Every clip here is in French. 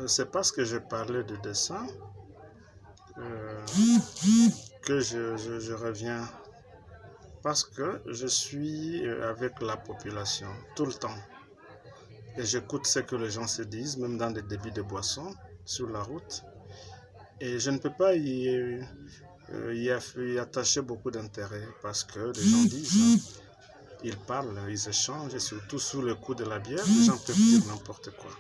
C'est parce que je parlais de dessin que je reviens. Parce que je suis avec la population tout le temps. Et j'écoute ce que les gens se disent, même dans des débits de boissons, sur la route. Et je ne peux pas y attacher beaucoup d'intérêt parce que les gens disent, ils parlent, ils échangent, et surtout sous le coup de la bière, les gens peuvent dire n'importe quoi.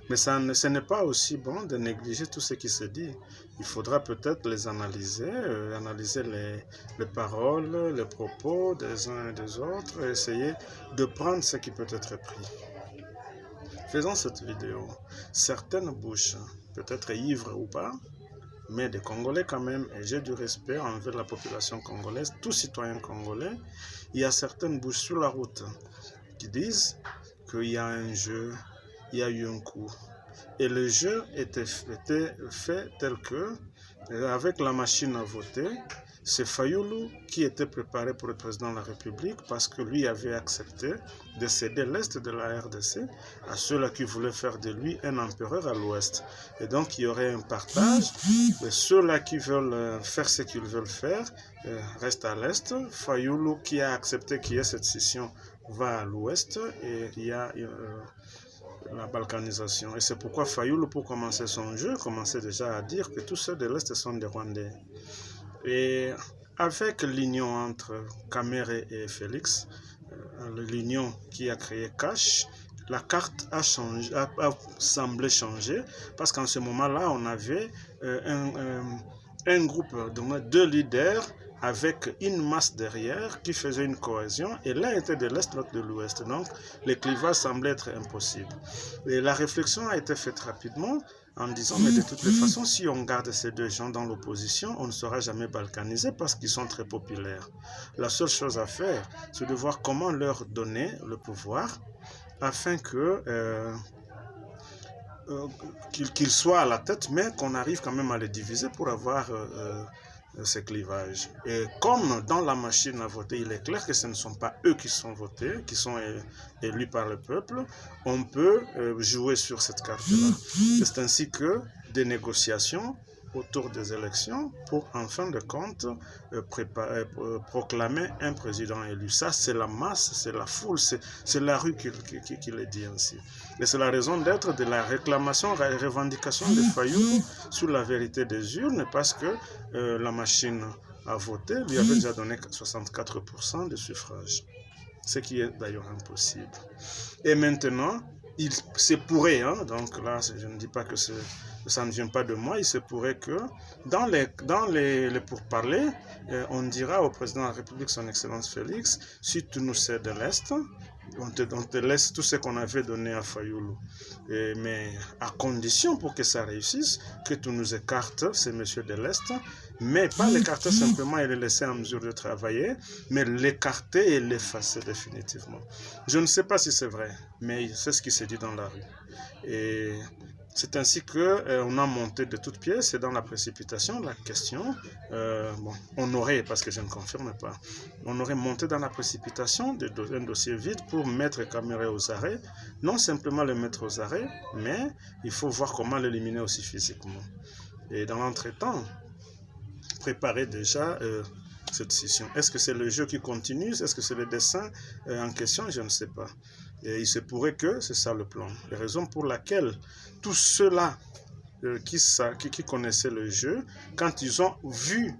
Mais ce n'est pas aussi bon de négliger tout ce qui se dit. Il faudra peut-être les analyser, analyser les paroles, les propos des uns et des autres, et essayer de prendre ce qui peut être pris. Faisons cette vidéo. Certaines bouches, peut-être ivres ou pas, mais des Congolais quand même, et j'ai du respect envers la population congolaise, tous citoyens congolais, il y a certaines bouches sur la route qui disent qu'il y a un jeu, il y a eu un coup. Et le jeu était fait tel que, avec la machine à voter, c'est Fayoulou qui était préparé pour être président de la République parce que lui avait accepté de céder l'Est de la RDC à ceux-là qui voulaient faire de lui un empereur à l'Ouest. Et donc il y aurait un partage, et ceux-là qui veulent faire ce qu'ils veulent faire restent à l'Est. Fayoulou qui a accepté qu'il y ait cette scission va à l'Ouest et il y a la balkanisation. Et c'est pourquoi Fayoulou, pour commencer son jeu, commençait déjà à dire que tous ceux de l'Est sont des Rwandais. Et avec l'union entre Kamere et Félix, l'union qui a créé Cash, la carte a semblé changer parce qu'en ce moment-là, on avait un groupe de deux leaders avec une masse derrière qui faisait une cohésion, et l'un était de l'Est, l'autre de l'Ouest. Donc, les clivages semblaient être impossibles. Et la réflexion a été faite rapidement en disant, mais de toutes les façons, si on garde ces deux gens dans l'opposition, on ne sera jamais balkanisé parce qu'ils sont très populaires. La seule chose à faire, c'est de voir comment leur donner le pouvoir afin que qu'ils soient à la tête, mais qu'on arrive quand même à les diviser pour avoir ces clivages. Et comme dans la machine à voter, il est clair que ce ne sont pas eux qui sont votés, qui sont élus par le peuple, on peut jouer sur cette carte-là. C'est ainsi que des négociations autour des élections pour, en fin de compte, proclamer un président élu. Ça, c'est la masse, c'est la foule, c'est la rue qui le dit ainsi. Et c'est la raison d'être de la réclamation, la revendication de Fayoulou sur la vérité des urnes, parce que la machine à voter lui avait déjà donné 64% de suffrages, ce qui est d'ailleurs impossible. Et maintenant, il se pourrait, donc là, je ne dis pas que ça ne vient pas de moi, il se pourrait que dans les pourparlers, on dira au président de la République, son Excellence Félix, si tu nous cèdes de l'Est, on te laisse tout ce qu'on avait donné à Fayoulou. Mais à condition, pour que ça réussisse, que tu nous écartes ces messieurs de l'Est, mais pas l'écarter simplement et les laisser en mesure de travailler, mais l'écarter et l'effacer définitivement. Je ne sais pas si c'est vrai, mais c'est ce qui se dit dans la rue. Et c'est ainsi qu'on a monté de toutes pièces, et dans la précipitation, la question, on aurait, parce que je ne confirme pas, on aurait monté dans la précipitation un dossier vide pour mettre Kamere aux arrêts, non simplement le mettre aux arrêts, mais il faut voir comment l'éliminer aussi physiquement. Et dans l'entretemps, préparer déjà cette scission. Est-ce que c'est le jeu qui continue? Est-ce que c'est le dessin en question? Je ne sais pas. Et il se pourrait que c'est ça le plan. La raison pour laquelle tous ceux-là qui connaissaient le jeu, quand ils ont vu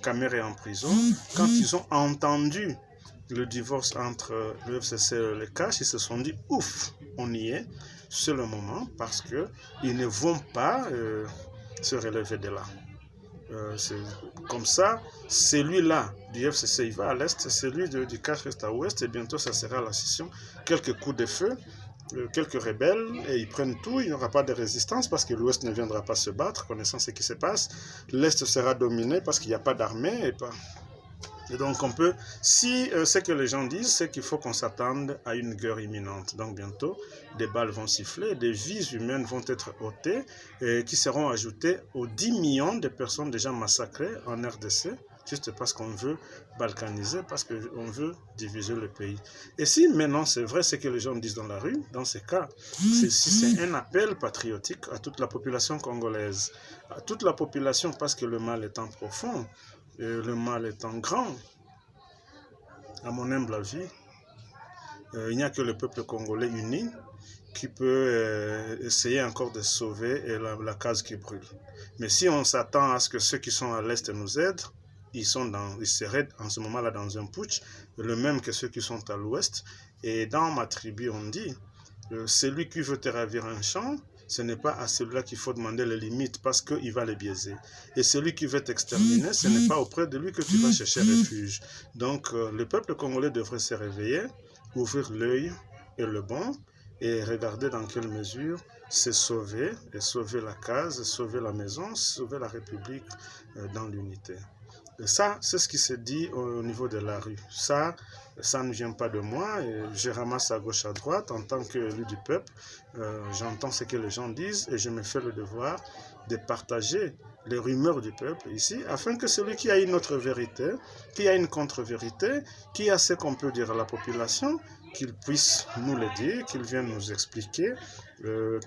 Kamere en prison, quand ils ont entendu le divorce entre le FCC et le Cash, ils se sont dit, ouf, on y est, c'est le moment, parce qu'ils ne vont pas se relever de là. Comme ça, celui-là du FCC, il va à l'Est, celui du Cash reste à l'Ouest, et bientôt ça sera la scission. Quelques coups de feu, quelques rebelles, et ils prennent tout, il n'y aura pas de résistance parce que l'Ouest ne viendra pas se battre, connaissant ce qui se passe. L'Est sera dominé parce qu'il n'y a pas d'armée. Et donc on peut, si ce que les gens disent, c'est qu'il faut qu'on s'attende à une guerre imminente. Donc bientôt, des balles vont siffler, des vies humaines vont être ôtées, qui seront ajoutées aux 10 millions de personnes déjà massacrées en RDC juste parce qu'on veut balkaniser, parce qu'on veut diviser le pays. Et si maintenant c'est vrai ce que les gens disent dans la rue, dans ces cas, c'est un appel patriotique à toute la population congolaise, à toute la population, parce que le mal étant profond, le mal étant grand, à mon humble avis, il n'y a que le peuple congolais uni qui peut essayer encore de sauver la case qui brûle. Mais si on s'attend à ce que ceux qui sont à l'Est nous aident, ils seraient en ce moment-là dans un putsch, le même que ceux qui sont à l'Ouest. Et dans ma tribu, on dit, celui qui veut te ravir un champ, ce n'est pas à celui-là qu'il faut demander les limites parce qu'il va les biaiser. Et celui qui veut t'exterminer, ce n'est pas auprès de lui que tu vas chercher refuge. Donc le peuple congolais devrait se réveiller, ouvrir l'œil et le bon, et regarder dans quelle mesure c'est sauver, et sauver la case, sauver la maison, sauver la République dans l'unité. Et ça, c'est ce qui se dit au niveau de la rue. Ça ne vient pas de moi. Et je ramasse à gauche, à droite. En tant qu'élu du peuple, j'entends ce que les gens disent et je me fais le devoir de partager les rumeurs du peuple ici, afin que celui qui a une autre vérité, qui a une contre-vérité, qui a ce qu'on peut dire à la population, qu'il puisse nous le dire, qu'il vienne nous expliquer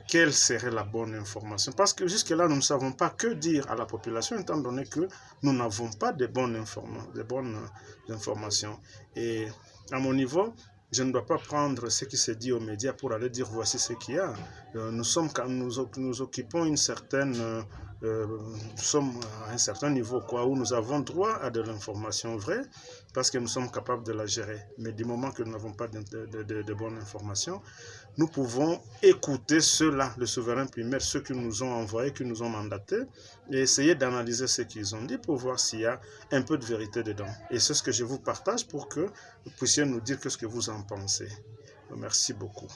quelle serait la bonne information. Parce que jusque-là, nous ne savons pas que dire à la population, étant donné que nous n'avons pas de bonnes informations. Et à mon niveau, je ne dois pas prendre ce qui se dit aux médias pour aller dire voici ce qu'il y a. Nous occupons une certaine... nous sommes à un certain niveau où nous avons droit à de l'information vraie parce que nous sommes capables de la gérer. Mais du moment que nous n'avons pas de bonnes informations, nous pouvons écouter ceux-là, le souverain primaire, ceux qui nous ont envoyés, qui nous ont mandatés, et essayer d'analyser ce qu'ils ont dit pour voir s'il y a un peu de vérité dedans. Et c'est ce que je vous partage pour que vous puissiez nous dire ce que vous en pensez. Merci beaucoup.